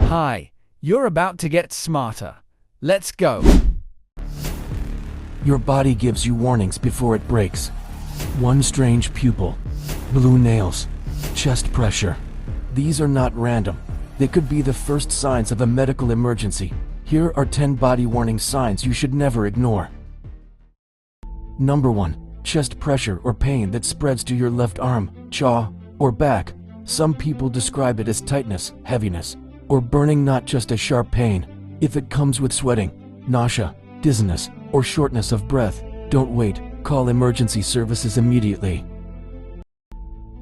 Hi, you're about to get smarter. Let's go. Your body gives you warnings before it breaks. One strange pupil, blue nails, chest pressure. These are not random. They could be the first signs of a medical emergency. Here are 10 body warning signs you should never ignore. Number 1. Chest pressure or pain that spreads to your left arm, jaw, or back. Some people describe it as tightness, heaviness, or burning, not just a sharp pain. If it comes with sweating, nausea, dizziness, or shortness of breath, don't wait. Call emergency services immediately.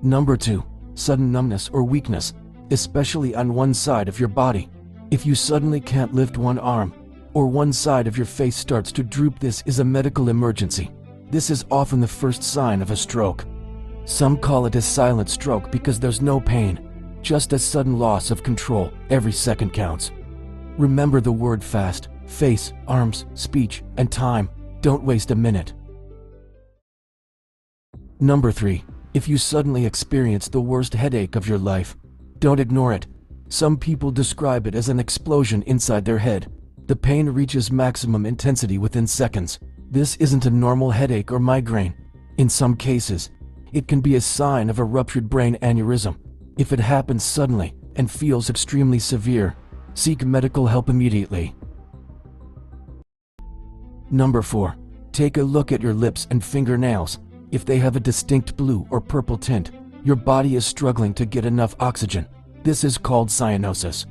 Number 2. Sudden numbness or weakness, especially on one side of your body. If you suddenly can't lift one arm, or one side of your face starts to droop, this is a medical emergency. This is often the first sign of a stroke. Some call it a silent stroke because there's no pain, just a sudden loss of control. Every second counts. Remember the word fast: face, arms, speech, and time. Don't waste a minute. Number 3. If you suddenly experience the worst headache of your life, don't ignore it. Some people describe it as an explosion inside their head. The pain reaches maximum intensity within seconds. This isn't a normal headache or migraine. In some cases, it can be a sign of a ruptured brain aneurysm. If it happens suddenly and feels extremely severe, seek medical help immediately. Number 4. Take a look at your lips and fingernails. If they have a distinct blue or purple tint, your body is struggling to get enough oxygen. This is called cyanosis.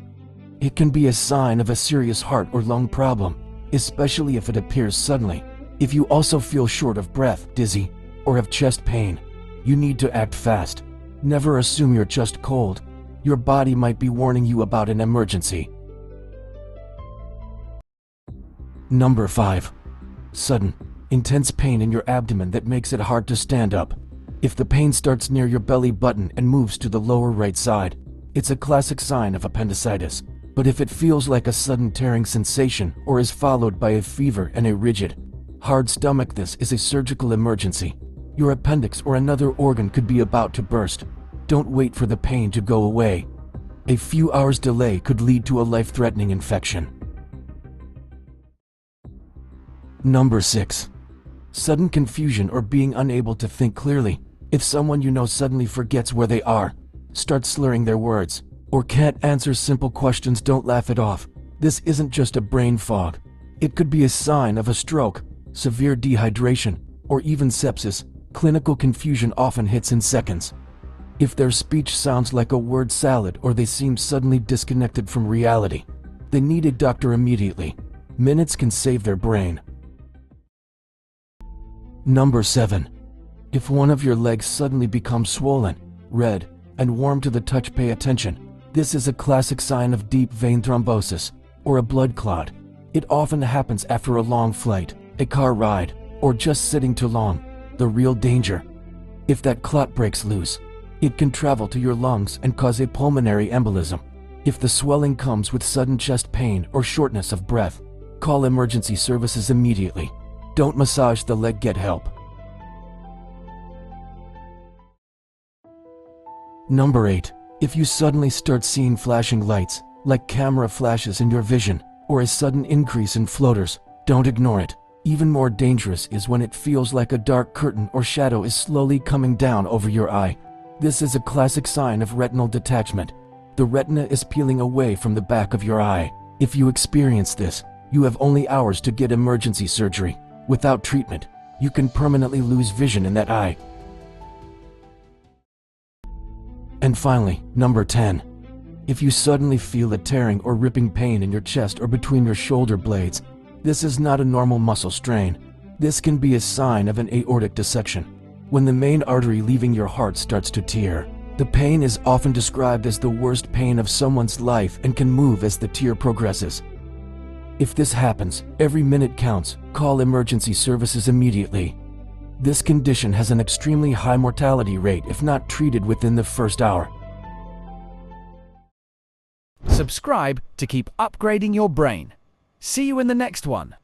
It can be a sign of a serious heart or lung problem, especially if it appears suddenly. If you also feel short of breath, dizzy, or have chest pain, you need to act fast. Never assume you're just cold. Your body might be warning you about an emergency. Number 5. Sudden, intense pain in your abdomen that makes it hard to stand up. If the pain starts near your belly button and moves to the lower right side, it's a classic sign of appendicitis. But if it feels like a sudden tearing sensation or is followed by a fever and a rigid, hard stomach, this is a surgical emergency. Your appendix or another organ could be about to burst. Don't wait for the pain to go away. A few hours delay could lead to a life-threatening infection. Number 6. Sudden confusion or being unable to think clearly. If someone you know suddenly forgets where they are, starts slurring their words, or can't answer simple questions, don't laugh it off. This isn't just a brain fog. It could be a sign of a stroke, severe dehydration, or even sepsis. Clinical confusion often hits in seconds. If their speech sounds like a word salad or they seem suddenly disconnected from reality, they need a doctor immediately. Minutes can save their brain. Number 7. If one of your legs suddenly becomes swollen, red, and warm to the touch, pay attention. This is a classic sign of deep vein thrombosis or a blood clot. It often happens after a long flight, a car ride, or just sitting too long. The real danger: if that clot breaks loose, it can travel to your lungs and cause a pulmonary embolism. If the swelling comes with sudden chest pain or shortness of breath, call emergency services immediately. Don't massage the leg, get help. Number 8. If you suddenly start seeing flashing lights, like camera flashes in your vision, or a sudden increase in floaters, don't ignore it. Even more dangerous is when it feels like a dark curtain or shadow is slowly coming down over your eye. This is a classic sign of retinal detachment. The retina is peeling away from the back of your eye. If you experience this, you have only hours to get emergency surgery. Without treatment, you can permanently lose vision in that eye. And finally, number 10. If you suddenly feel a tearing or ripping pain in your chest or between your shoulder blades, this is not a normal muscle strain. This can be a sign of an aortic dissection, when the main artery leaving your heart starts to tear. The pain is often described as the worst pain of someone's life and can move as the tear progresses. If this happens, every minute counts. Call emergency services immediately. This condition has an extremely high mortality rate if not treated within the first hour. Subscribe to keep upgrading your brain. See you in the next one.